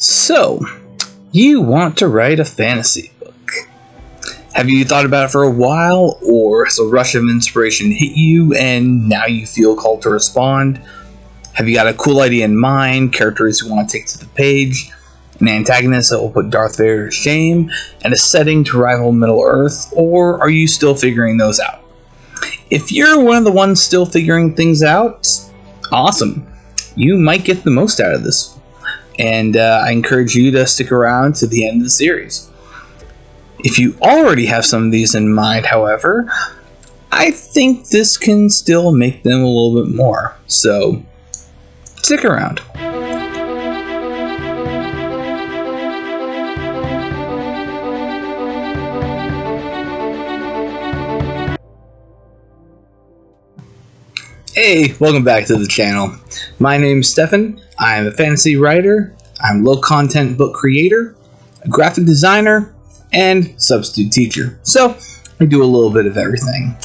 So, you want to write a fantasy book. Have you thought about it for a while, or has a rush of inspiration hit you and now you feel called to respond? Have you got a cool idea in mind, characters you want to take to the page, an antagonist that will put Darth Vader to shame, and a setting to rival Middle-earth, or are you still figuring those out? If you're one of the ones still figuring things out, awesome. You might get the most out of this. And I encourage you to stick around to the end of the series. If you already have some of these in mind, however, I think this can still make them a little bit more. So, stick around. Hey, welcome back to the channel. My name's Stefan. I'm a fantasy writer, I'm a low-content book creator, a graphic designer, and substitute teacher. So, I do a little bit of everything.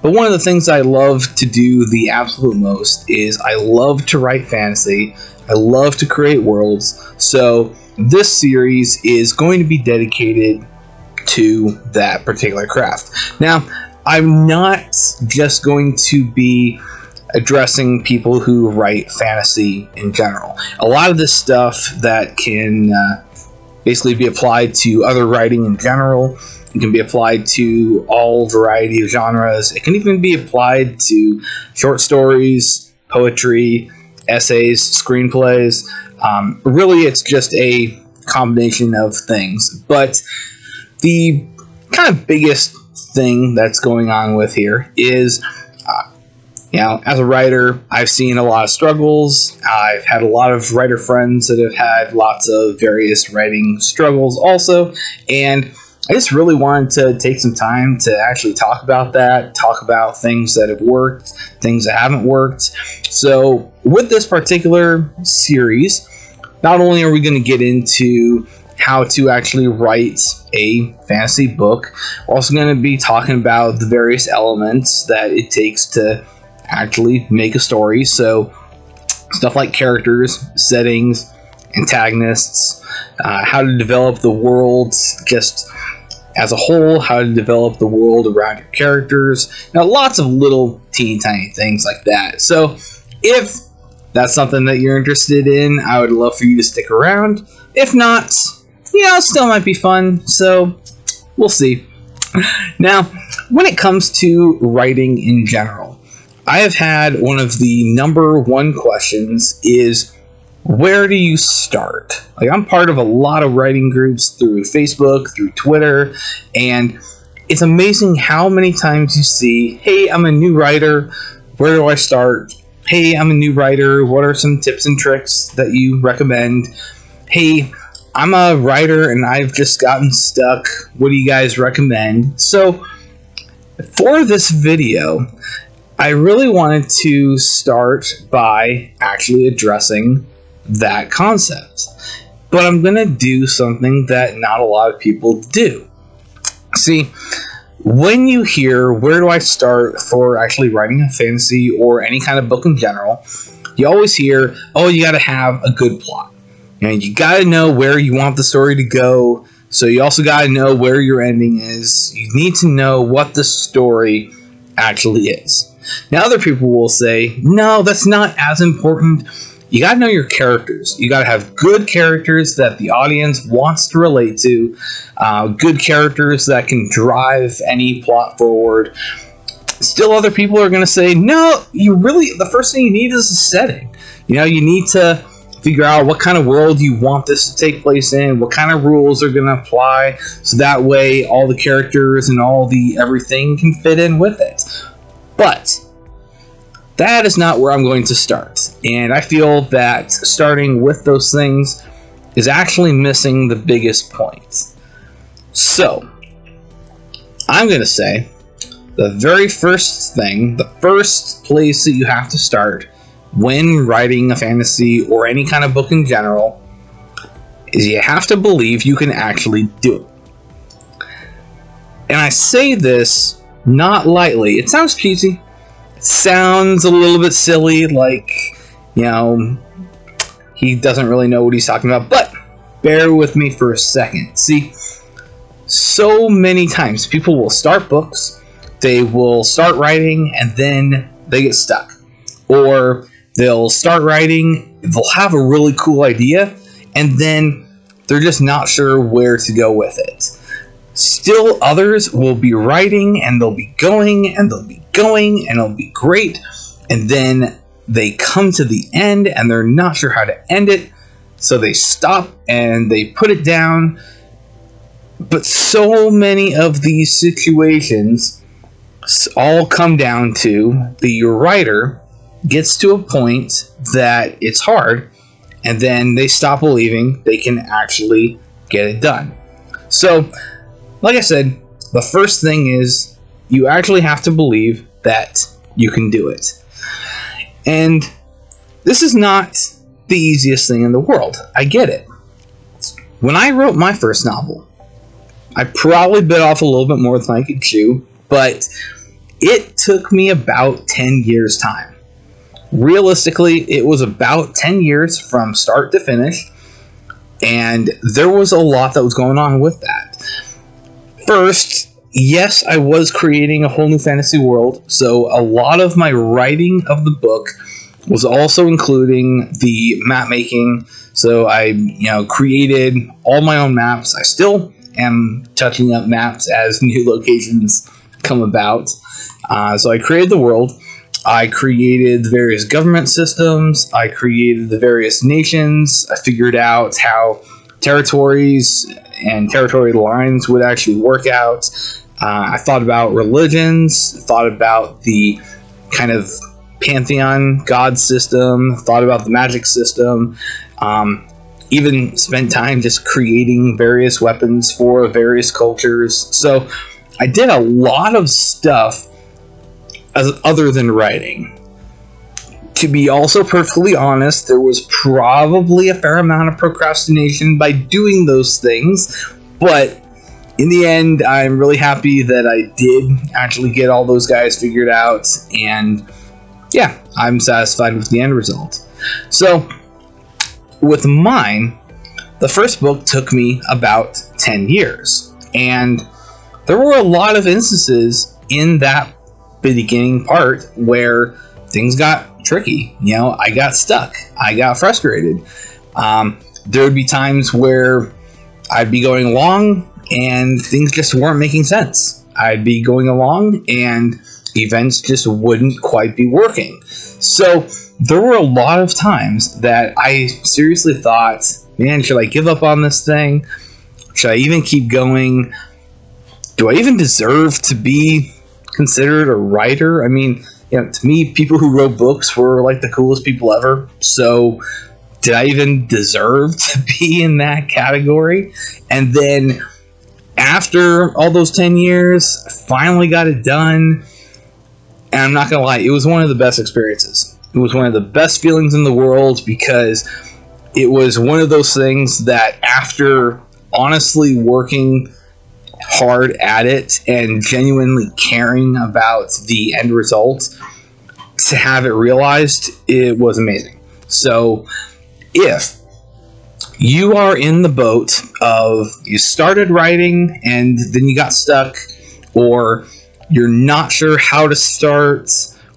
But one of the things I love to do the absolute most is I love to write fantasy, I love to create worlds, so this series is going to be dedicated to that particular craft. Now, I'm not just going to be addressing people who write fantasy in general. A lot of this stuff that can basically be applied to other writing in general. It can be applied to all variety of genres. It can even be applied to short stories, poetry, essays, screenplays. Really, it's just a combination of things. But the kind of biggest thing that's going on with here is as a writer, I've seen a lot of struggles. I've had a lot of writer friends that have had lots of various writing struggles also, and I just really wanted to take some time to actually talk about that, talk about things that have worked, things that haven't worked. So with this particular series, not only are we going to get into how to actually write a fantasy book, we're also going to be talking about the various elements that it takes to actually make a story. So stuff like characters, settings, antagonists, how to develop the world just as a whole, how to develop the world around your characters. Now, lots of little teeny tiny things like that. So if that's something that you're interested in, I would love for you to stick around. If not, it still might be fun. So we'll see. Now, when it comes to writing in general, I have had one of the number one questions is, where do you start? Like, I'm part of a lot of writing groups through Facebook, through Twitter, and it's amazing how many times you see, hey, I'm a new writer, where do I start? Hey, I'm a new writer, what are some tips and tricks that you recommend? Hey, I'm a writer and I've just gotten stuck, what do you guys recommend? So, for this video, I really wanted to start by actually addressing that concept. But I'm going to do something that not a lot of people do. See, when you hear, where do I start for actually writing a fantasy or any kind of book in general, you always hear, oh, you got to have a good plot. You got to know where you want the story to go, so you also got to know where your ending is. You need to know what the story actually is. Now, other people will say, no, that's not as important. You got to know your characters. You got to have good characters that the audience wants to relate to, good characters that can drive any plot forward. Still, other people are going to say, no, the first thing you need is a setting. You need to figure out what kind of world you want this to take place in, what kind of rules are going to apply, so that way all the characters and all the everything can fit in with it. But that is not where I'm going to start. And I feel that starting with those things is actually missing the biggest point. So, I'm going to say the very first thing, the first place that you have to start when writing a fantasy or any kind of book in general is you have to believe you can actually do it. And I say this not lightly. It sounds cheesy. It sounds a little bit silly, like, he doesn't really know what he's talking about. But bear with me for a second. See, so many times people will start books, they will start writing, and then they get stuck. Or they'll start writing, they'll have a really cool idea, and then they're just not sure where to go with it. Still others will be writing, and they'll be going, and they'll be going, and it'll be great, and then they come to the end, and they're not sure how to end it, so they stop, and they put it down. But so many of these situations all come down to the writer gets to a point that it's hard, and then they stop believing they can actually get it done. So, like I said, the first thing is you actually have to believe that you can do it. And this is not the easiest thing in the world. I get it. When I wrote my first novel, I probably bit off a little bit more than I could chew, but it took me about 10 years' time. Realistically, it was about 10 years from start to finish, and there was a lot that was going on with that. First, yes, I was creating a whole new fantasy world, so a lot of my writing of the book was also including the map making. So I, created all my own maps. I still am touching up maps as new locations come about. So I created the world. I created the various government systems. I created the various nations. I figured out how territories and territory lines would actually work out. I thought about religions, thought about the kind of pantheon god system, thought about the magic system, even spent time just creating various weapons for various cultures. So I did a lot of stuff other than writing. To be also perfectly honest, there was probably a fair amount of procrastination by doing those things, but in the end, I'm really happy that I did actually get all those guys figured out, and yeah, I'm satisfied with the end result. So, with mine, the first book took me about 10 years, and there were a lot of instances in that beginning part where things got tricky. I got stuck. I got frustrated. There would be times where I'd be going along and things just weren't making sense. I'd be going along and events just wouldn't quite be working. So there were a lot of times that I seriously thought, man, should I give up on this thing? Should I even keep going? Do I even deserve to be considered a writer? I mean, to me, people who wrote books were like the coolest people ever. So did I even deserve to be in that category? And then after all those 10 years, I finally got it done. And I'm not going to lie, it was one of the best experiences. It was one of the best feelings in the world, because it was one of those things that after honestly working hard at it and genuinely caring about the end result, to have it realized, it was amazing. So if you are in the boat of you started writing and then you got stuck, or you're not sure how to start,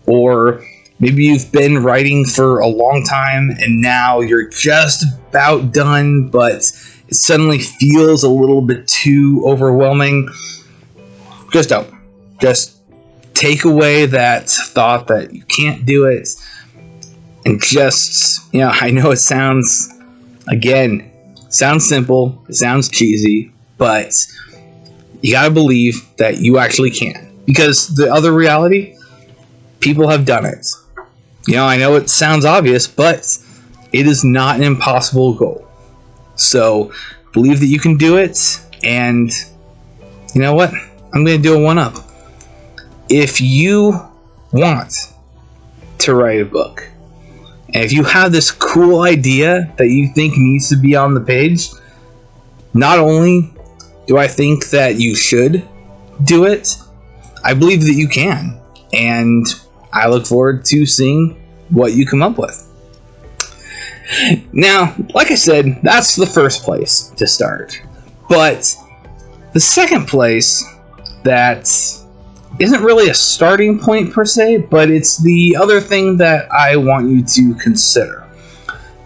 or maybe you've been writing for a long time and now you're just about done, but it suddenly feels a little bit too overwhelming, just don't. Just take away that thought that you can't do it, and just, I know it sounds simple, it sounds cheesy, but you gotta believe that you actually can. Because the other reality, people have done it. I know it sounds obvious, but it is not an impossible goal. So believe that you can do it, and you know what? I'm going to do a one-up. If you want to write a book, and if you have this cool idea that you think needs to be on the page, not only do I think that you should do it, I believe that you can. And I look forward to seeing what you come up with. Now, like I said, that's the first place to start. But the second place that isn't really a starting point per se, but it's the other thing that I want you to consider.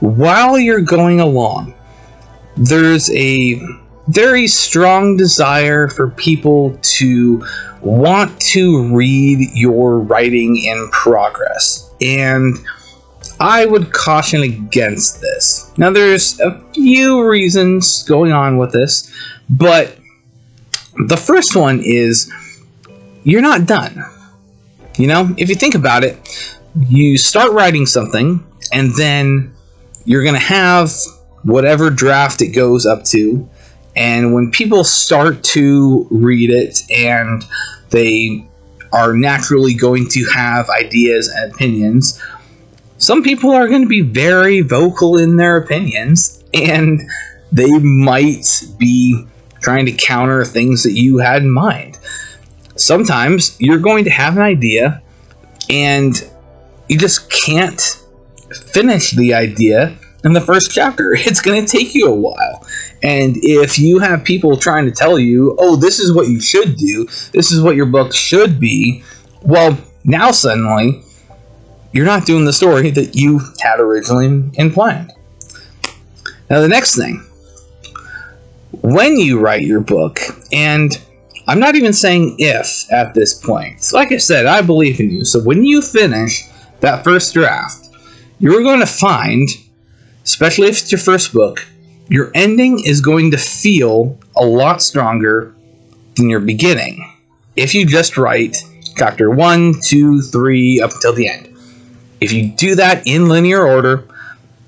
While you're going along, there's a very strong desire for people to want to read your writing in progress, and I would caution against this. Now, there's a few reasons going on with this, but the first one is you're not done. You know, if you think about it, you start writing something, and then you're going to have whatever draft it goes up to, and when people start to read it and they are naturally going to have ideas and opinions, some people are going to be very vocal in their opinions, and they might be trying to counter things that you had in mind. Sometimes you're going to have an idea and you just can't finish the idea in the first chapter. It's going to take you a while. And if you have people trying to tell you, oh, this is what you should do, this is what your book should be, well, now suddenly you're not doing the story that you had originally in planned. Now, the next thing, when you write your book, and I'm not even saying if at this point. Like I said, I believe in you. So when you finish that first draft, you're going to find, especially if it's your first book, your ending is going to feel a lot stronger than your beginning. If you just write chapter 1, 2, 3, up until the end. If you do that in linear order,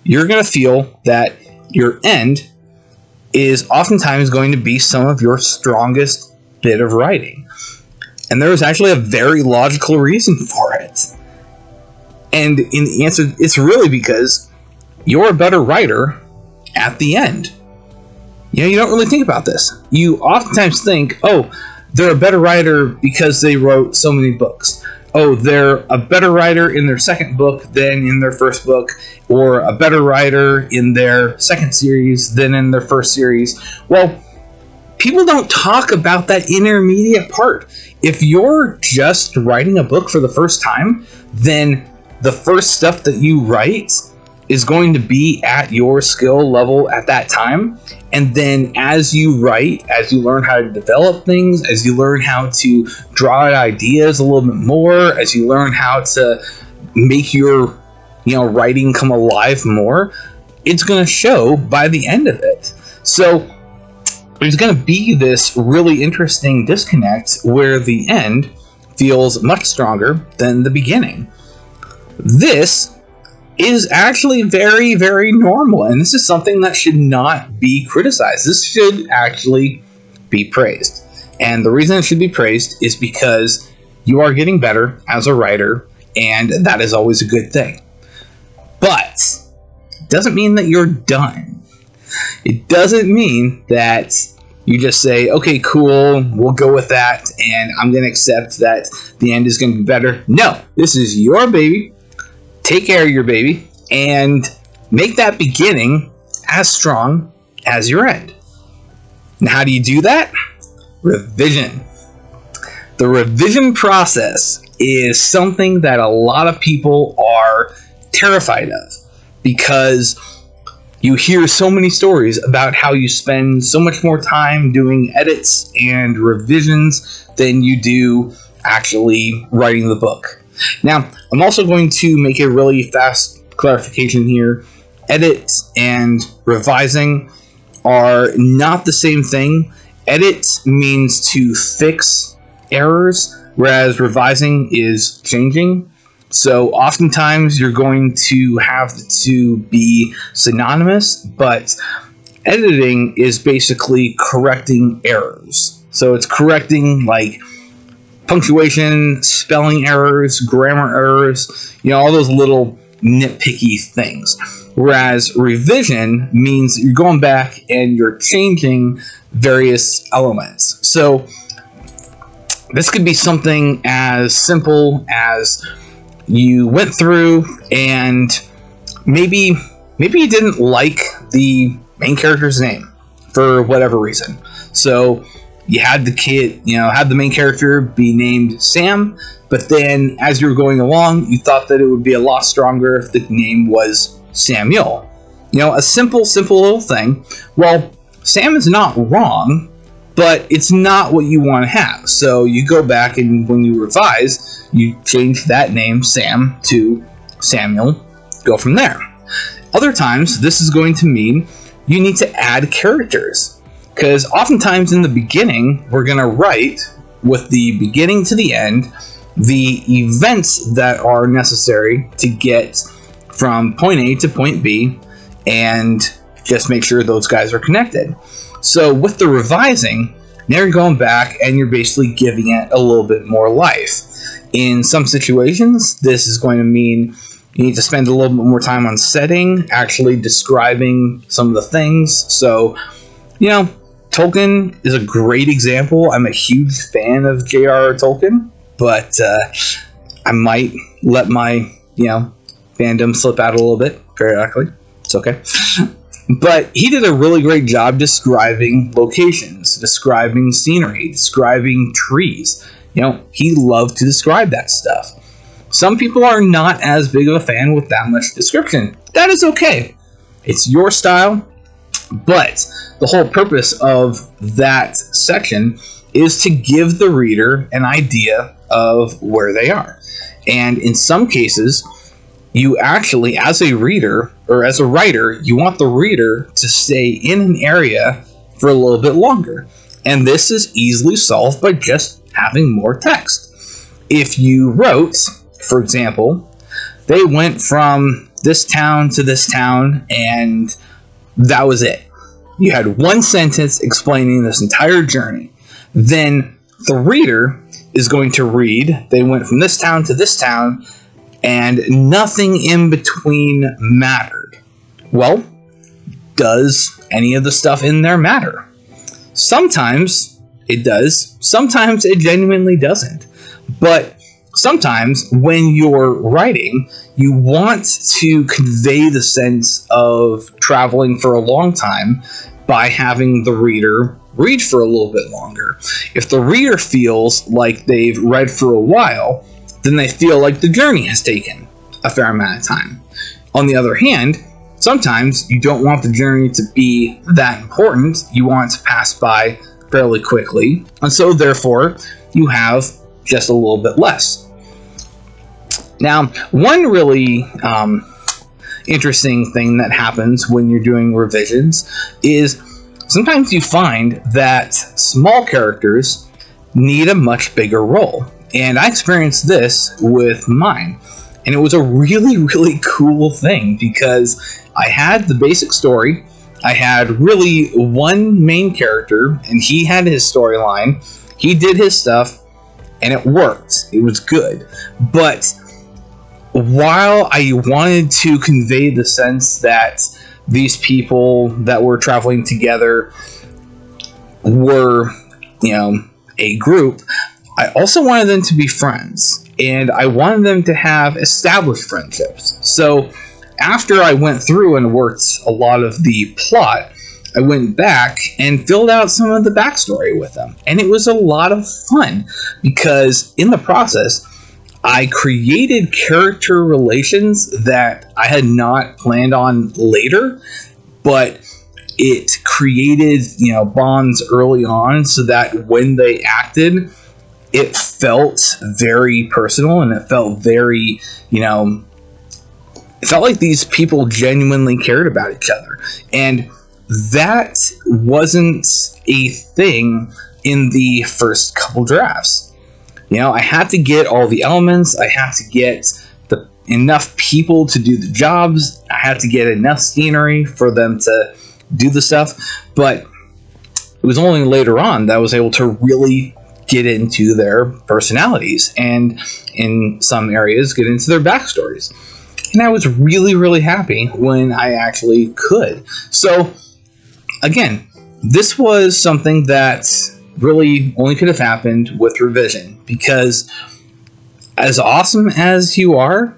you're going to feel that your end is oftentimes going to be some of your strongest bit of writing. And there is actually a very logical reason for it. And in the answer, it's really because you're a better writer at the end. You know, you don't really think about this. You oftentimes think, oh, they're a better writer because they wrote so many books. Oh, they're a better writer in their second book than in their first book, or a better writer in their second series than in their first series. Well, people don't talk about that intermediate part. If you're just writing a book for the first time, then the first stuff that you write is going to be at your skill level at that time. And then as you write, as you learn how to develop things, as you learn how to draw out ideas a little bit more, as you learn how to make your, writing come alive more, it's going to show by the end of it. So there's going to be this really interesting disconnect where the end feels much stronger than the beginning. This is actually very, very normal, and this is something that should not be criticized. This should actually be praised. And the reason it should be praised is because you are getting better as a writer, and that is always a good thing. But it doesn't mean that you're done. It doesn't mean that you just say, okay, cool, we'll go with that, and I'm going to accept that the end is going to be better. No, this is your baby. Take care of your baby and make that beginning as strong as your end. And how do you do that? Revision. The revision process is something that a lot of people are terrified of, because you hear so many stories about how you spend so much more time doing edits and revisions than you do actually writing the book. Now, I'm also going to make a really fast clarification here. Edit and revising are not the same thing. Edit means to fix errors, whereas revising is changing. So oftentimes you're going to have to be synonymous, but editing is basically correcting errors. So it's correcting like punctuation, spelling errors, grammar errors, all those little nitpicky things. Whereas revision means you're going back and you're changing various elements. So this could be something as simple as you went through and maybe maybe you didn't like the main character's name for whatever reason. So you had had the main character be named Sam, but then as you were going along, you thought that it would be a lot stronger if the name was Samuel. A simple little thing. Well, Sam is not wrong, but it's not what you want to have. So you go back and when you revise, you change that name, Sam, to Samuel. Go from there. Other times, this is going to mean you need to add characters. Because oftentimes in the beginning, we're going to write with the beginning to the end, the events that are necessary to get from point A to point B, and just make sure those guys are connected. So with the revising, now you're going back and you're basically giving it a little bit more life. In some situations, this is going to mean you need to spend a little bit more time on setting, actually describing some of the things. So, Tolkien is a great example. I'm a huge fan of J.R.R. Tolkien, but I might let my, fandom slip out a little bit periodically. It's okay. But he did a really great job describing locations, describing scenery, describing trees. He loved to describe that stuff. Some people are not as big of a fan with that much description. That is okay. It's your style. But the whole purpose of that section is to give the reader an idea of where they are. And in some cases, you actually, as a reader or as a writer, you want the reader to stay in an area for a little bit longer. And this is easily solved by just having more text. If you wrote, for example, they went from this town to this town and that was it. You had one sentence explaining this entire journey. Then the reader is going to read, they went from this town to this town, and nothing in between mattered. Well, does any of the stuff in there matter? Sometimes it does. Sometimes it genuinely doesn't. But sometimes when you're writing, you want to convey the sense of traveling for a long time by having the reader read for a little bit longer. If the reader feels like they've read for a while, then they feel like the journey has taken a fair amount of time. On the other hand, sometimes you don't want the journey to be that important. You want it to pass by fairly quickly. And so therefore, you have just a little bit less. Now, one really interesting thing that happens when you're doing revisions is sometimes you find that small characters need a much bigger role. And I experienced this with mine. And it was a really, really cool thing because I had the basic story. I had really one main character, and he had his storyline. He did his stuff, and it worked. It was good. But while I wanted to convey the sense that these people that were traveling together were, a group, I also wanted them to be friends, and I wanted them to have established friendships. So after I went through and worked a lot of the plot, I went back and filled out some of the backstory with them. And it was a lot of fun because in the process, I created character relations that I had not planned on later, but it created, bonds early on so that when they acted, it felt very personal and it felt very, it felt like these people genuinely cared about each other. And that wasn't a thing in the first couple drafts. I had to get all the elements. I had to get enough people to do the jobs. I had to get enough scenery for them to do the stuff. But it was only later on that I was able to really get into their personalities and in some areas get into their backstories. And I was really, really happy when I actually could. So again, this was something that really only could have happened with revision, because as awesome as you are,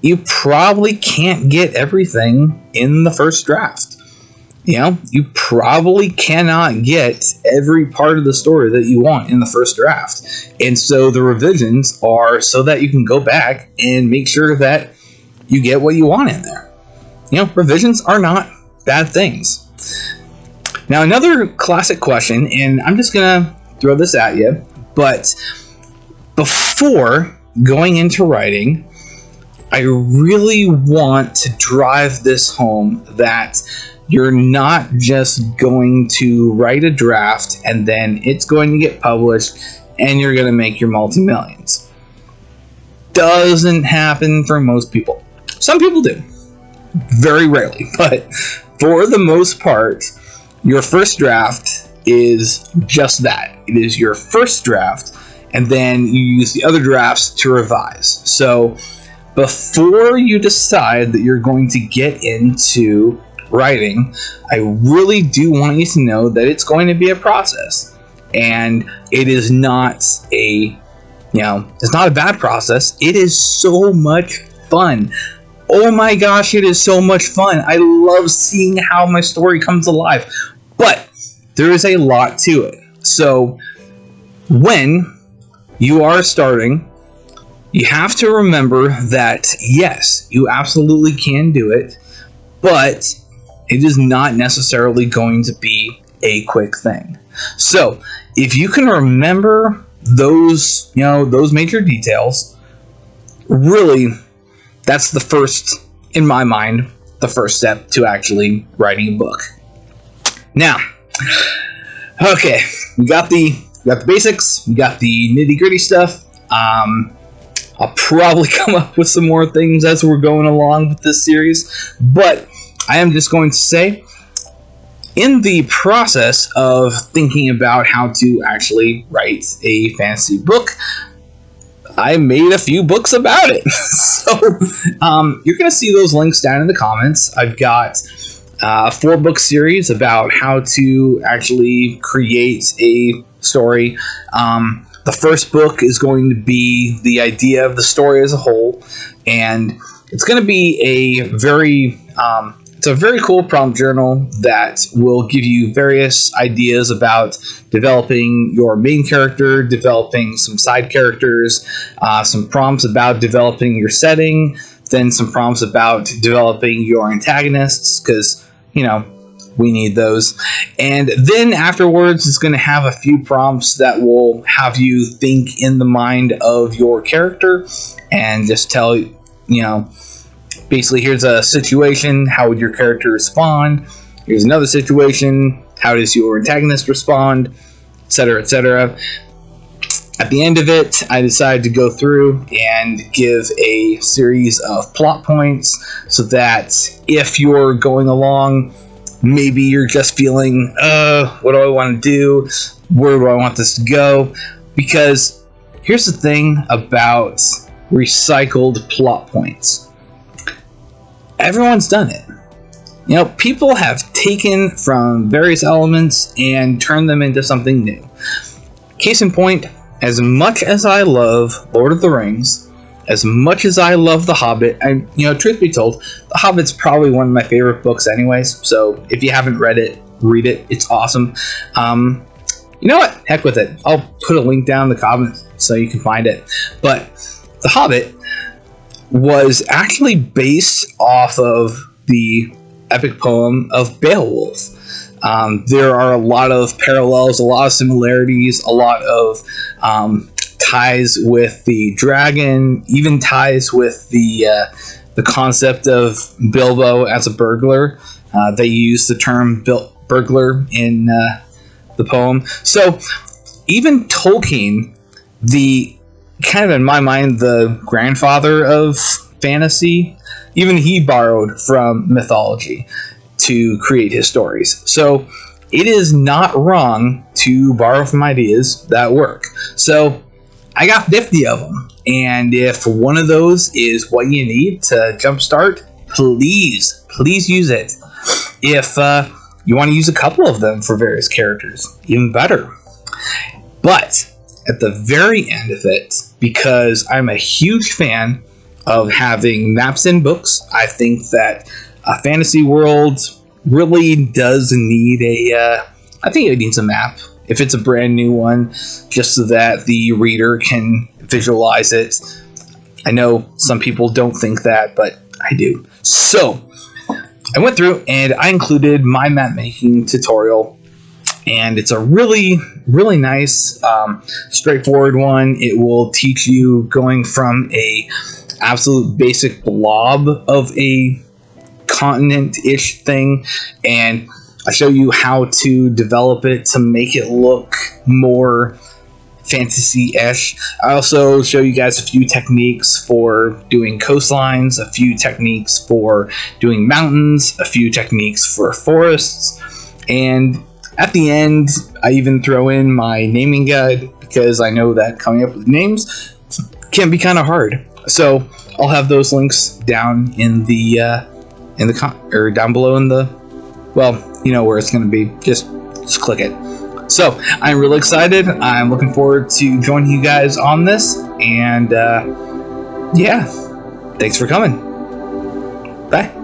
you probably can't get everything in the first draft. You probably cannot get every part of the story that you want in the first draft. And so the revisions are so that you can go back and make sure that you get what you want in there. Revisions are not bad things. Now, another classic question, and I'm just going to throw this at you, but before going into writing, I really want to drive this home that you're not just going to write a draft and then it's going to get published and you're going to make your multi-millions. Doesn't happen for most people. Some people do. Very rarely. But for the most part, your first draft is just that. It is your first draft, and then you use the other drafts to revise. So before you decide that you're going to get into writing, I really do want you to know that it's going to be a process, and it is not it's not a bad process. It is so much fun. Oh my gosh, it is so much fun. I love seeing how my story comes alive, but there is a lot to it. So when you are starting, you have to remember that yes, you absolutely can do it, but it is not necessarily going to be a quick thing. So if you can remember those major details, really, that's the first, in my mind, the first step to actually writing a book. Now, okay, we got the basics, we got the nitty-gritty stuff. I'll probably come up with some more things as we're going along with this series, but I am just going to say, in the process of thinking about how to actually write a fantasy book, I made a few books about it. So you're going to see those links down in the comments. I've got a 4-book series about how to actually create a story. The first book is going to be the idea of the story as a whole, and it's going to be a very cool prompt journal that will give you various ideas about developing your main character, developing some side characters, some prompts about developing your setting, then some prompts about developing your antagonists, because, we need those. And then afterwards, it's going to have a few prompts that will have you think in the mind of your character and just tell, basically, here's a situation, how would your character respond? Here's another situation, how does your antagonist respond? Etc., etc. At the end of it, I decided to go through and give a series of plot points so that if you're going along, maybe you're just feeling, what do I want to do? Where do I want this to go? Because here's the thing about recycled plot points. Everyone's done it. People have taken from various elements and turned them into something new. Case in point, as much as I love Lord of the Rings, as much as I love The Hobbit, and truth be told, The Hobbit's probably one of my favorite books anyways, so if you haven't read it, read it. It's awesome. You know what? Heck with it. I'll put a link down in the comments so you can find it. But The Hobbit was actually based off of the epic poem of Beowulf. There are a lot of parallels, a lot of similarities, a lot of ties with the dragon, even ties with the concept of Bilbo as a burglar. They use the term burglar in the poem. So even Tolkien, the kind of, in my mind, the grandfather of fantasy, even he borrowed from mythology to create his stories. So it is not wrong to borrow from ideas that work. So I got 50 of them, and if one of those is what you need to jumpstart, please use it. If you want to use a couple of them for various characters, even better. But at the very end of it, because I'm a huge fan of having maps in books. I think that a fantasy world really does need I think it needs a map. If it's a brand new one, just so that the reader can visualize it. I know some people don't think that, but I do. So, I went through and I included my map making tutorial, and it's a really, really nice, straightforward one. It will teach you going from a absolute basic blob of a continent-ish thing, and I show you how to develop it to make it look more fantasy-ish. I also show you guys a few techniques for doing coastlines, a few techniques for doing mountains, a few techniques for forests, and at the end, I even throw in my naming guide, because I know that coming up with names can be kind of hard. So I'll have those links down in the or down below in the, well, you know where it's going to be. Just click it. So I'm really excited. I'm looking forward to joining you guys on this, and yeah, thanks for coming. Bye.